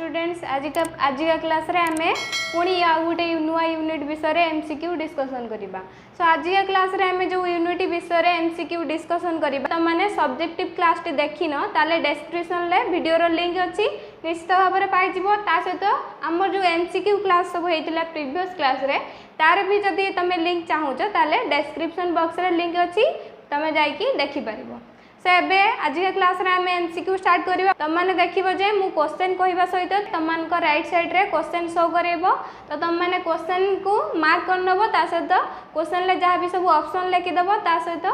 Students आजिका class रे आमे पुणी आ गोटे नुआ यूनिट विषय रे एमसीक्यू डिस्कशन करिबा। सो आजिका क्लास रे आमे जो यूनिट विषय रे एमसीक्यू डिस्कशन करिबा त माने सब्जेक्टिव क्लास टी देखिन ताले डिस्क्रिप्शन ले वीडियो रो लिंक अछि निश्चित भाव रे पाइ जिवो। ता सहित हमर जो एमसीक्यू क्लास सब हेतिला प्रीवियस क्लास रे तार भी जदी तमे लिंक चाहूछ ताले डिस्क्रिप्शन बॉक्स रे लिंक अछि तमे जाई की देखि परिबो। से एबे आजिका क्लास रे आमे एमसीक्यू स्टार्ट करिबा। तम माने देखिबो जे मु क्वेश्चन कहिबा सहित तम मान को राइट साइड रे क्वेश्चन शो करेबो। तो तम माने क्वेश्चन को मार्क कर नबो ता सहित क्वेश्चन ले जहा भी सब ऑप्शन लेखि दबो ता सहित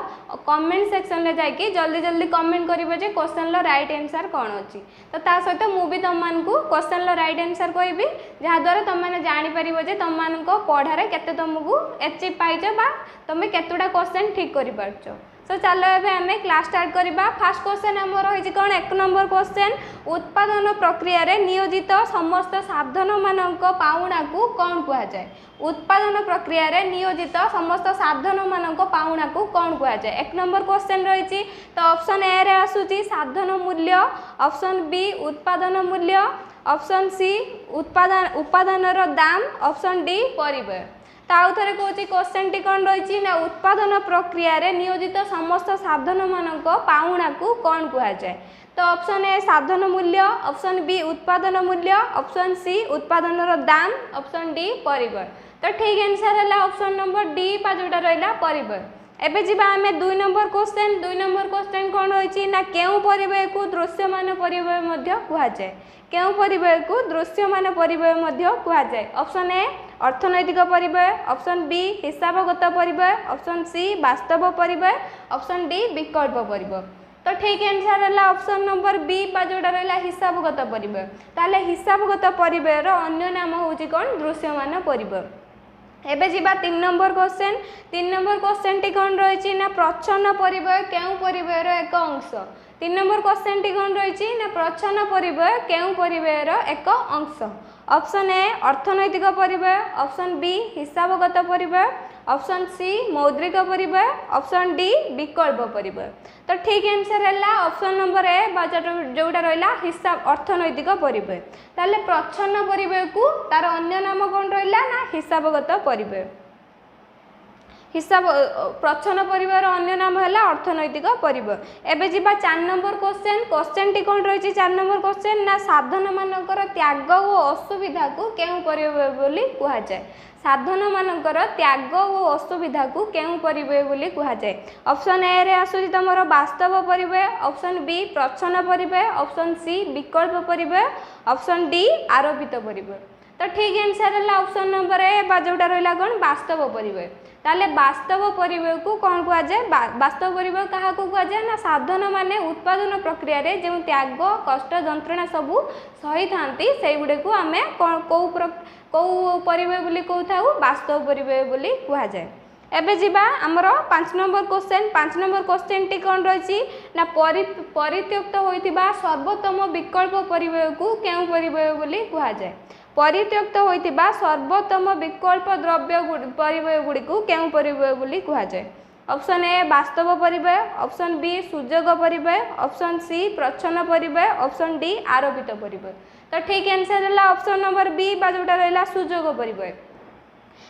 कमेंट सेक्शन ले जाई की जल्दी जल्दी कमेंट करिबो जे क्वेश्चन लो राइट आंसर कोन अछि। तो ता सहित मु भी तम मान को क्वेश्चन लो राइट आंसर कहबी जहा द्वारा तम माने जानि परिबो जे तम मान को पढारे केते तुमको अचीव पाइजो बा तमे केतुडा क्वेश्चन ठीक करि पारछो। सो चलो एबे हमें क्लास स्टार्ट करिबा। फर्स्ट क्वेश्चन हमर होई कोन एक नंबर क्वेश्चन उत्पादन प्रक्रिया रे नियोजित समस्त साधन मानक पाउणा को कोन कुआ जाय। उत्पादन प्रक्रिया रे नियोजित समस्त साधन मानक पाउणा को कोन कुआ जाय। एक नंबर क्वेश्चन रहिछि तो ऑप्शन ए रे आसुची साधन मूल्य, ऑप्शन बी उत्पादन मूल्य, ऑप्शन सी उत्पादन रो दाम, ऑप्शन डी परिव्यय। ताउ थरे कहछि क्वेश्चन टी कोन रहिछि ना उत्पादन प्रक्रिया रे नियोजित समस्त साधन मानक पाउणा को कोन कुआ जाय। तो ऑप्शन ए साधन मूल्य, ऑप्शन बी उत्पादन मूल्य, ऑप्शन सी उत्पादन रो दाम, ऑप्शन डी परिव्यय। तो ठीक आंसर हला ऑप्शन नंबर डी पा जोटा रहला परिव्यय। एबे जिबा हमें 2 नंबर क्वेश्चन कोन रहिछि ना केउ परिव्यय को दृश्यमान परिव्यय मध्य कुआ जाय। केउ परिव्यय को दृश्यमान परिव्यय मध्य कुआ जाय। ऑप्शन ए अर्थनैतिक परिव्यय, ऑप्शन बी हिसाबगत परिव्यय, ऑप्शन सी वास्तव परिव्यय, ऑप्शन डी विकल्प परिव्यय। तो ठीक आंसर हला ऑप्शन नंबर बी पा जोटा रहला हिसाबगत परिव्यय। ताले हिसाबगत परिव्यय रो अन्य नाम होउची कोन दृश्यमान परिव्यय। एबे जिबा 3 नंबर क्वेश्चन टी कोन रहिछि ना प्रच्छन्न परिव्यय केउ परिव्यय रो एक अंश। 3 नंबर क्वेश्चन टी कोन रहिछि ना प्रच्छन्न परिव्यय केउ परिव्यय रो एक अंश। ऑप्शन ए अर्थनैतिक परिव्यय, ऑप्शन बी हिसाबगत परिव्यय, ऑप्शन सी मौद्रिक परिव्यय, ऑप्शन डी विकल्प परिव्यय। तो ठीक आंसर हला ऑप्शन नंबर ए जोटा रहला हिसाब अर्थनैतिक परिव्यय। ताले प्रच्छन्न परिव्यय को तार अन्य नाम कोन रहला ना हिसाबगत परिव्यय। हिसाब प्रच्छन्न परिव्यय रो अन्य नाम हला अर्थनैतिक परिव्यय। एबे जिबा 4 नंबर क्वेश्चन टी कोन रहिछि 4 नंबर क्वेश्चन ना साधन मानकर त्याग ओ असुविधा को केउ परिव्यय बोली कुहा जाय। साधन मानकर त्याग ओ असुविधा को केउ परिव्यय बोली कुहा जाय। ऑप्शन ए रे आसुछि तमरो वास्तव परिव्यय, ऑप्शन बी प्रच्छन्न परिव्यय, ऑप्शन सी विकल्प परिव्यय, ऑप्शन डी आरोपित परिव्यय। तो ठीक आंसर हला ऑप्शन नंबर ए बा जोटा रहला कोन वास्तव परिव्यय। ताले वास्तव परिव्यय को कोन कुआ जाय। वास्तव परिव्यय काहा को कुआ जाय ना साधन माने उत्पादन प्रक्रिया रे जे त्याग कष्ट जंत्रणा सबु सही थांती सेइ गुडे को हमें को परिव्यय बोली कहथाउ वास्तव परिव्यय बोली कुआ जाय। एबे जिबा हमरो 5 नंबर क्वेश्चन टी कोन रहिछि ना परित्यक्त होइतिबा सर्वोत्तम विकल्प परिव्यय को केउ परिव्यय बोली कुआ जाय। परित्यक्त होइतिबा सर्वोत्तम विकल्प द्रव्य परिव्यय गुडी को केउ परिव्यय बोली कुआ जाय। ऑप्शन ए वास्तव परिव्यय, ऑप्शन बी सुजोग परिव्यय, ऑप्शन सी प्रच्छन्न परिव्यय, ऑप्शन डी आरोपित परिव्यय। तो ठीक आंसर हला ऑप्शन नंबर बी बा जोटा रहला सुजोग परिव्यय।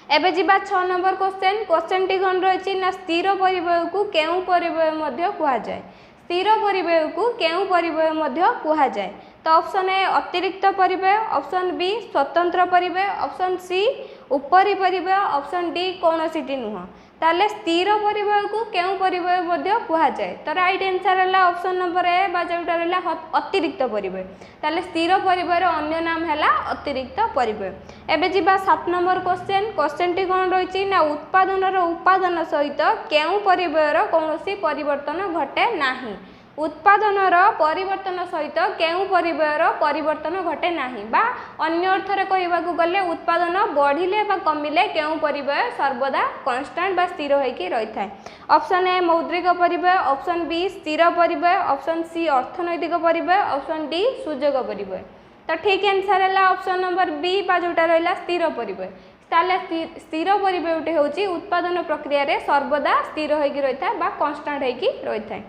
एबे जिबा 6 नंबर क्वेश्चन टी कोन रहिछि ना स्थिर परिव्यय को केउ परिव्यय मध्य कुआ जाय। स्थिर परिव्यय को केउ परिव्यय मध्य कुआ जाय। तो ऑप्शन ए अतिरिक्त परिव्यय, ऑप्शन बी स्वतंत्र परिव्यय, ऑप्शन सी उपरि परिव्यय, ऑप्शन डी कोनोसीटी नुह। ताले स्थिर परिव्यय को केउ परिव्यय मध्य कुआ जाय। तो राइट आंसर हला ऑप्शन नंबर ए बा जोटा रहला अतिरिक्त परिव्यय। ताले स्थिर परिव्यय रो अन्य नाम हला अतिरिक्त परिव्यय। एबे जिबा 7 नंबर क्वेश्चन टी कोन रहिछि ना उत्पादन रो उपादान सहित केउ परिव्यय रो कोनोसी परिवर्तन घटे नाही। उत्पादन रो परिवर्तन सहित केउ परिव्यय रो परिवर्तन घटे नाही बा अन्य अर्थ रे कहिबा को गले उत्पादन बढ़िले बा कमिले केउ परिव्यय सर्वदा कांस्टेंट बा स्थिर होई कि रही थाए। ऑप्शन ए मौद्रिक परिव्यय, ऑप्शन बी स्थिर परिव्यय, ऑप्शन सी अर्थनैतिक परिव्यय, ऑप्शन डी सुजोग परिव्यय। तो ठीक आंसर हला ऑप्शन नंबर बी बा जोटा रहला स्थिर परिव्यय। ताले स्थिर परिव्यय उठे होची उत्पादन प्रक्रिया रे सर्वदा स्थिर होई कि रही थाए बा कांस्टेंट होई कि रही थाए।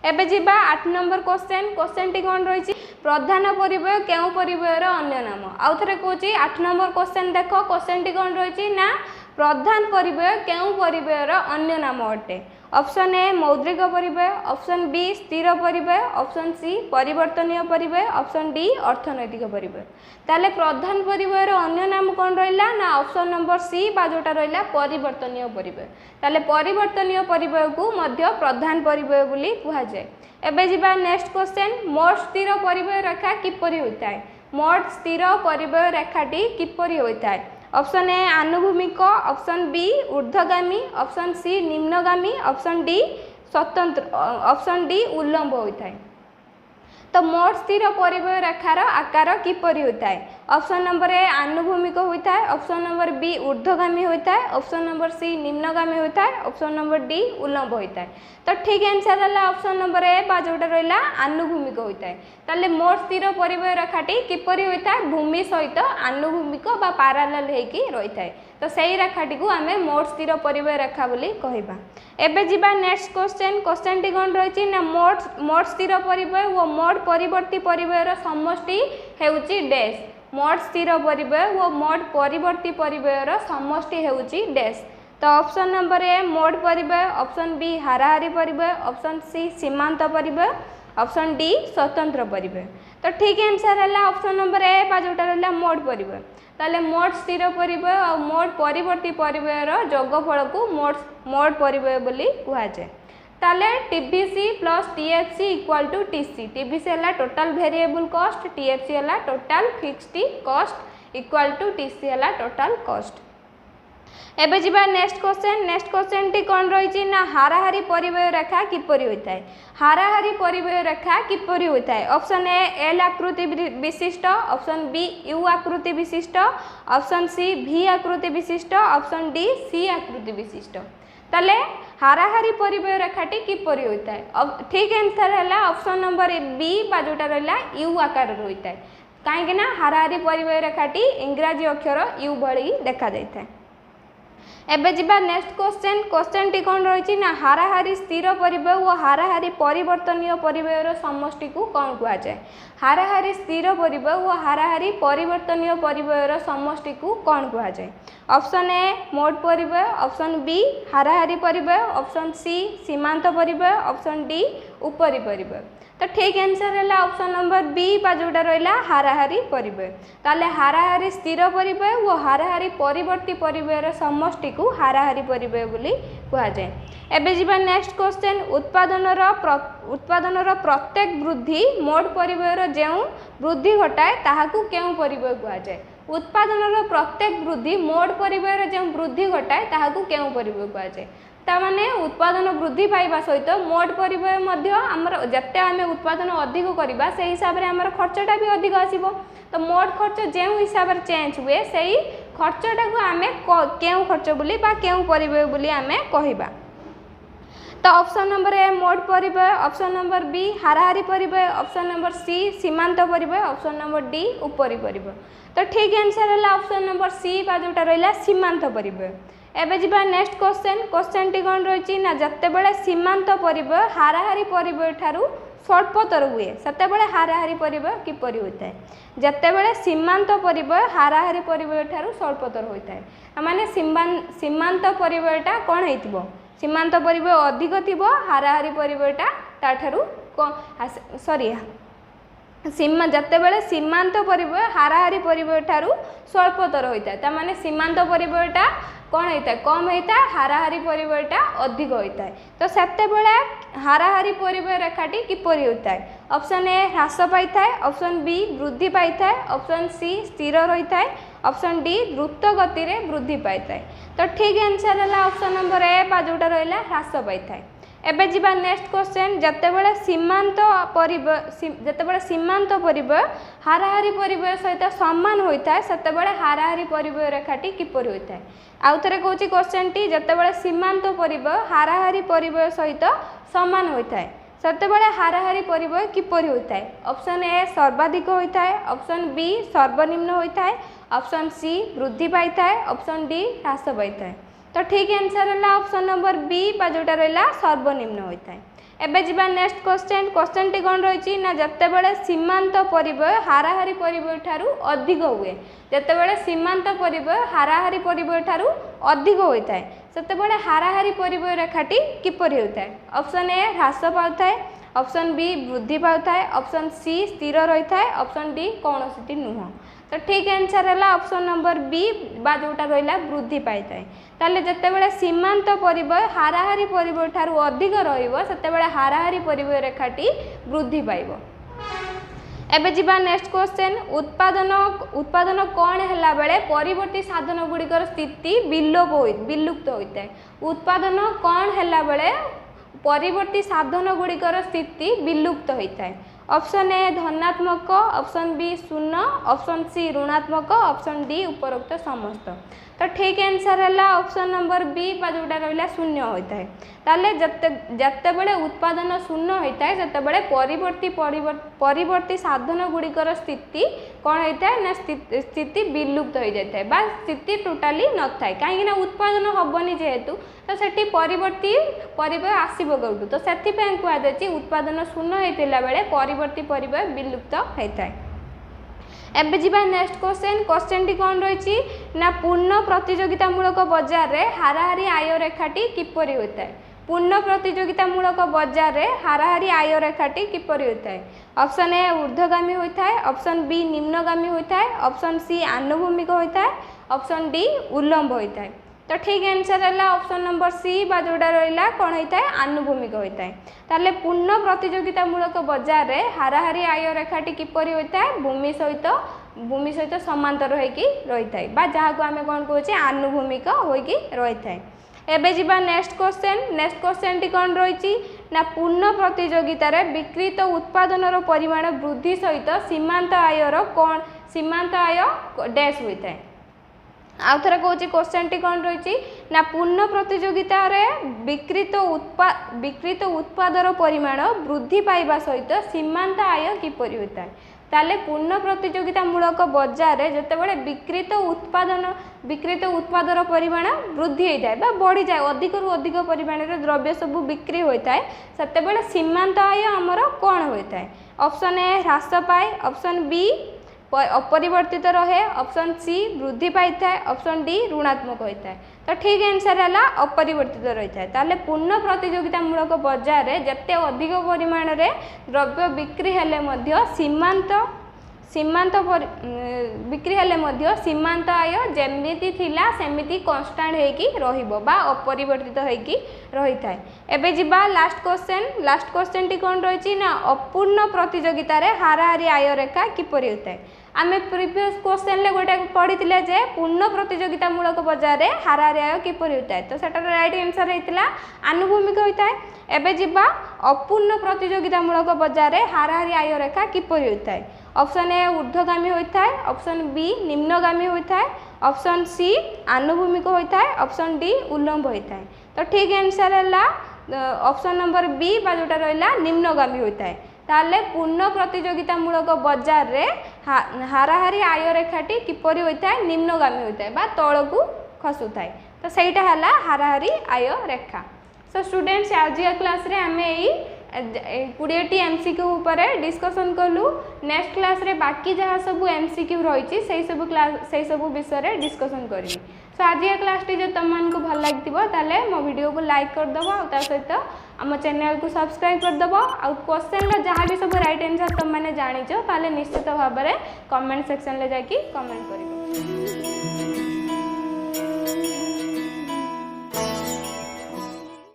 एबे जीवा 8 नंबर क्वेश्चन क्वेश्चन टी कोन रही प्रधान परिव्यय केउ परिव्ययर अन्य नाम आउ थरे कहूची 8 नंबर क्वेश्चन देखो क्वेश्चन टी कोन रही ना प्रधान परिव्यय केउ परिव्ययर अन्य नाम अटे ऑप्शन ए मौद्रिक परिव्यय ऑप्शन बी स्थिर परिव्यय ऑप्शन सी परिवर्तनीय परिव्यय ऑप्शन डी अर्थनैतिक परिव्यय ताले प्रधान परिव्ययर अन्य नाम कोन रहिला ना ऑप्शन नंबर सी बा जोटा रहिला परिवर्तनीय परिव्यय ताले परिवर्तनीय परिव्यय को मध्य प्रधान परिव्यय बोली कुहा जाय। एबे जिबा नेक्स्ट क्वेश्चन मोट स्थिर परिव्यय रेखा किपरि होता है मोट स्थिर परिव्यय रेखाटी किपरि होता है ऑप्शन ए आनुभूमिक ऑप्शन बी ऊर्ध्वगामी ऑप्शन सी निम्नगामी ऑप्शन डी स्वतंत्र ऑप्शन डी उल्लंब होता है। तो मोट स्थिर परिव्यय रेखार आकार किपरि होता है ऑप्शन नंबर ए आनुभूमिक होता है ऑप्शन नंबर बी ऊर्ध्वगामी होता है ऑप्शन नंबर सी निम्नगामी होता है ऑप्शन नंबर डी उल्लंब होता है। तो ठीक आंसर है ऑप्शन नंबर ए बा जोटा रहा आनुभूमिक होता है ताले मोट स्थिर परिव्यय रेखाटी किपरि होता है भूमि सहित आनुभूमिक बा पैरेलल होइकी रहिता है तो सही रेखाटी को आमे मोट स्थिर परिव्यय रेखा बोली कहबा। एबे जिबा नेक्स्ट क्वेश्चन क्वेश्चन टी कोन रही ना मोट स्थिर परिव्यय व मोट परिवर्ती परिव्ययर समष्टि हेउची डैश मोट स्थिर परिव्यय व मोट परिवर्ती परिव्ययर समष्टि हेउची डैश। तो ऑप्शन नंबर ए मोट परिव्यय ऑप्शन बी हाराहारी परिव्यय ऑप्शन सी सीमांत परिव्यय ऑप्शन डी स्वतंत्र परिव्यय। तो ठीक आंसर है ऑप्शन नंबर ए बा जोटा रहा मोट परिव्यय ताले मोट स्थिर परिव्यय और मोट परिवर्ती परिव्ययर जोगफल को मोट परिव्यय बोली कुहा जाय। ताले TVC plus TFC equal to TC TVC है टोटल वेरिएबल कॉस्ट टीएफसी है total fixed cost equal to TC है टोटल कॉस्ट। एबे जिबा नेक्स्ट क्वेश्चन टी कोन रही ना हाराहारी परिव्यय रेखा किपरि होता है हाराहारी परिव्यय रेखा किपरि होता है ऑप्शन ए एल आकृति विशिष्ट ऑप्शन बी यू आकृति विशिष्ट ऑप्शन सी भी आकृति विशिष्ट ऑप्शन डी सी आकृति विशिष्ट। ताले हाराहारी परिव्यय रेखाटी किपरि होता है अब ठीक आंसर है ऑप्शन नंबर बी बा जोटा रहा यू आकार होता है कहीं ना हाराहारी परिव्यय रेखाटी इंग्राजी अक्षर यू भली देखा जाता है। एबे जिबा नेक्स्ट क्वेश्चन टी कोन रही ना हाराहारी स्थिर परिव्यय और हाराहारी परिवर्तनीय परिव्ययर समष्टि को कौन कुआ जाए हाराहारी स्थिर परिव्यय और हाराहारी परिवर्तनीय परिव्ययर समष्टि को कौन कुआ जाए ऑप्शन ए मोट परिव्यय ऑप्शन बी हाराहारी परिव्यय ऑप्शन सी सीमांत परिव्यय ऑप्शन डी उपरी परिव्यय। तो ठीक आंसर है ऑप्शन नंबर बी बा जोटा रहा हाराहारी परिव्यय ताले हाराहारी स्थिर परिव्यय और हाराहारी परिवर्ती परिव्ययर समष्टि को हाराहारी परिव्यय बोली कुहा जाए। एबे जिबा नेक्स्ट क्वेश्चन उत्पादनर प्रत्येक वृद्धि मोट परिव्ययर जेउ वृद्धि घटाए ताहाकू केउ परिव्यय कुहा जाए उत्पादनर प्रत्येक वृद्धि मोट परिव्ययर जेउ वृद्धि घटाए ताहाकू केउ परिव्यय कुहा जाए तामाने उत्पादन वृद्धि पाइबा सहित मोट परिव्यय मध्य आमर जते आमे उत्पादन अधिक करबा से हिसाब रे आमर खर्चटा भी अधिक आसीबो तो मोट खर्च जेउ हिसाब रे चेंज हुए सेही खर्चटा को आमे केउ खर्च बोली बा केउ परिव्यय बोली आमे कहिबा। तो ऑप्शन नंबर ए मोट परिव्यय ऑप्शन नंबर बी हाराहारी परिव्यय ऑप्शन नंबर सी सीमांत परिव्यय ऑप्शन नंबर डी उपरी परिव्यय। तो ठीक आंसर है ऑप्शन नंबर सी बा जोटा रहा सीमांत परिव्यय। एबे जिबा नेक्स्ट क्वेश्चन टी कोन रही ना जते बेले सीमांत परिव्यय हाराहारी परिव्यय ठारू स्वल्पतर हुए सेते बेले हाराहारी परिव्यय किपरि होता है जते बेले सीमांत परिव्यय हाराहारी परिव्यय ठारू स्वल्पतर होता है माने सीमांत परिव्ययटा कोन हेतिबो सीमांत परिव्यय अधिक थिबो हाराहारी परिव्ययटा ता ठारू सॉरी जते बेले सीमांत परिव्यय हाराहारी परिव्यय ठारू स्वल्पतर होता है माने सीमांत परिव्ययटा कौन होता है कम होता है हाराहारी परिव्ययटा अधिक होता है तो सेते बेले हाराहारी परिव्यय रेखाटी किपरि होता है ऑप्शन ए ह्रास पाई है ऑप्शन बी वृद्धि पाई है ऑप्शन सी स्थिर रही है ऑप्शन डी द्रुत गति रे वृद्धि पाई है। तो ठीक आंसर है ऑप्शन नंबर ए बा जोटा रहा ह्रास पाई है। एबे जिबा नेक्स्ट क्वेश्चन जतेबेले सीमांत परिव्यय हाराहारी परिव्यय सहित समान होता है सेतेबेले हाराहारी परिव्यय रेखाटी किपरि होता है आउ थरे कहूची क्वेश्चन टी जतेबेले सीमांत परिव्यय हाराहारी परिव्यय सहित समान होता है सेतेबेले हाराहारी परिव्यय किपरि होता है ऑप्शन ए सर्वाधिक होता है ऑप्शन बी सर्वनिम्न होता है ऑप्शन सी वृद्धि पाई है ऑप्शन डी ह्रास पाई है। तो ठीक आंसर है ऑप्शन नंबर बी बा जोटा रहा सर्वनिम्न होता है। एबे जिबा नेक्स्ट क्वेश्चन टी कौन रही ना जितेबाला सीमांत परिबय हाराहारी परिबय ठारू अधिक हुए जितेबाला सीमांत परिबय हाराहारी परिबय ठारू अधिक होता है सेतेबाला हाराहारी परिबय रेखाटी किपरि होता है। ऑप्शन ए ह्रास पाउथाय, ऑप्शन बी वृद्धि पाउथाय, ऑप्शन सी स्थिर रही है, ऑप्शन डी कौनसी नुह। तो ठीक आंसर है ऑप्शन नंबर बी बा जोटा रहा वृद्धि पाई थाए। ताले जितेबाला सीमांत परिबय हाराहारी परिबय ठारू अधिक रहिबो सेतेबाला हाराहारी परिबय रेखाटी वृद्धि पाइबो। एबे जिबा नेक्स्ट क्वेश्चन उत्पादन कौन हैला बेले परिवर्ती साधन गुड़िकर स्थिति विलुप्त होता है। उत्पादन कौन हैला बेले परिवर्ती साधन गुड़िकर स्थिति विलुप्त होता है। ऑप्शन ए धनात्मक, ऑप्शन बी शून्य, ऑप्शन सी ऋणात्मक, ऑप्शन डी उपरोक्त समस्त। तो ठीक आंसर है ऑप्शन नंबर बी जोटा रहा शून्य होता है। ताले जितेबाला उत्पादन शून्य होता है सेतेबाला परिवर्ती साधन गुड़िकर स्थिति कौन होता है ना स्थिति विलुप्त हो जाता है बा स्थिति टोटाली न थाए कहीं उत्पादन हेनी जेहेतु तो सेठी परिवर्ती परिबय आसब कौटू तो से कहुई उत्पादन शून्य होता बेले परिवर्ती परिबय विलुप्त होता है। एबे जिबा नेक्स्ट क्वेश्चन टी कौन रही ना पूर्ण प्रतियोगितामूलक बाजार रे हाराहारी आय रेखाटी किपरि होता है। पूर्ण प्रतियोगितामूलक बाजार रे हाराहारी आय रेखाटी किपरि होता है। ऑप्शन ए ऊर्ध्वगामी होता है, ऑप्शन बी निम्नगामी होता है, ऑप्शन सी आनुभूमिक होता है, ऑप्शन डी उल्लंब होता है। तो ठीक आंसर है ऑप्शन नंबर सी बा जोड़ा रहा कौन होता है आनुभूमिक होता है। ताले पूर्ण प्रतियोगितामूलक बाजार रे हाराहारी आय रेखाटी किपरि होता है भूमि सहित समांतर होइकी रही है बा जहाँ को आम कौन कहे आनुभूमिक होइकी रही है। एबे जिबा नेक्स्ट क्वेश्चन टी कौन रही ना पूर्ण प्रतियोगिता रे विकृत उत्पादन परिमाण वृद्धि सहित सीमांत आय डैश होता है। आउ थे कौच क्वेश्चन टी कौन रही ना पूर्ण प्रतियोगिता रे विकृत उत्पादर परिमाण वृद्धि पाइबा सहित सीमांत आय किपरि होता है। ताले पूर्ण प्रतियोगितामूलक बाजार रे जितेबाला विकृत उत्पादर परिमाण वृद्धि होता है बढ़ी जाए अधिक रु अधिक परिमाण रे द्रव्य सबू बिक्री होता है सेतेबाला सीमांत आय आमर कौन होता है। ऑप्शन ए ह्रास पाए, ऑप्शन बी अपरिवर्तित रहे, ऑप्शन सी वृद्धि पाई थाए, ऑप्शन डी ऋणात्मक होता है। तो ठीक आंसर है अपरिवर्तित रही है। ताले पूर्ण प्रतियोगितामूलक बाजार रे जते अधिक परिमाण रे द्रव्य बिक्री हेले मध्य सीमांत आय जेमिति थिला सेमिति कांस्टेंट हेकी रहिबो बा अपरिवर्तित हेकी रही थाए। एबे जिबा लास्ट क्वेश्चन टी कौन रही ना अपूर्ण प्रतियोगिता रे हाराहारी आय रेखा किपरि होता है। आमे प्रीवियस क्वेश्चन ले गोटे पढ़ी जे पूर्ण प्रतियोगितामूलक बाजार रे हाराहारी आय किपरि होता है तो सेटार राइट आंसर होता आनुभूमिक होता है। एबे जिबा अपूर्ण प्रतियोगितामूलक बाजार रे हाराहारी आय रेखा किपरि होता है। ऑप्शन ए ऊर्ध्वगामी होता है, ऑप्शन बी निम्नगामी होता है, ऑप्शन सी आनुभूमिक होता है, ऑप्शन डी उल्लंब होता है। तो ठीक आंसर है ऑप्शन नंबर बी बा जोटा रहा निम्नगामी होता है। ताले पूर्ण प्रतियोगितामूलक बाजार रे हाराहारी आय रेखाटी किपरि होता है निम्नगामी होता है बा तलकू खसुता है तो सहीटा है हाराहारी आय रेखा। सो स्टूडेंट्स आज क्लास रे आमे 20टी एमसीक्यू उपर डिस्कसन कलु। नेक्स्ट क्लास रे बाकी जहाँ सब एमसीक्यू रही से सब विषय डिस्कसन करी। सो आज क्लास टी जो तुम को भल लगे मो वीडियो को लाइक करदेव आ सहित आम चैनल को सब्सक्राइब करदेव आ क्वेश्चन जहाँ भी सब राइट आंसर तुम मैंने जानीच निश्चित भाव में कमेंट सेक्शन में जाकि कमेंट कर।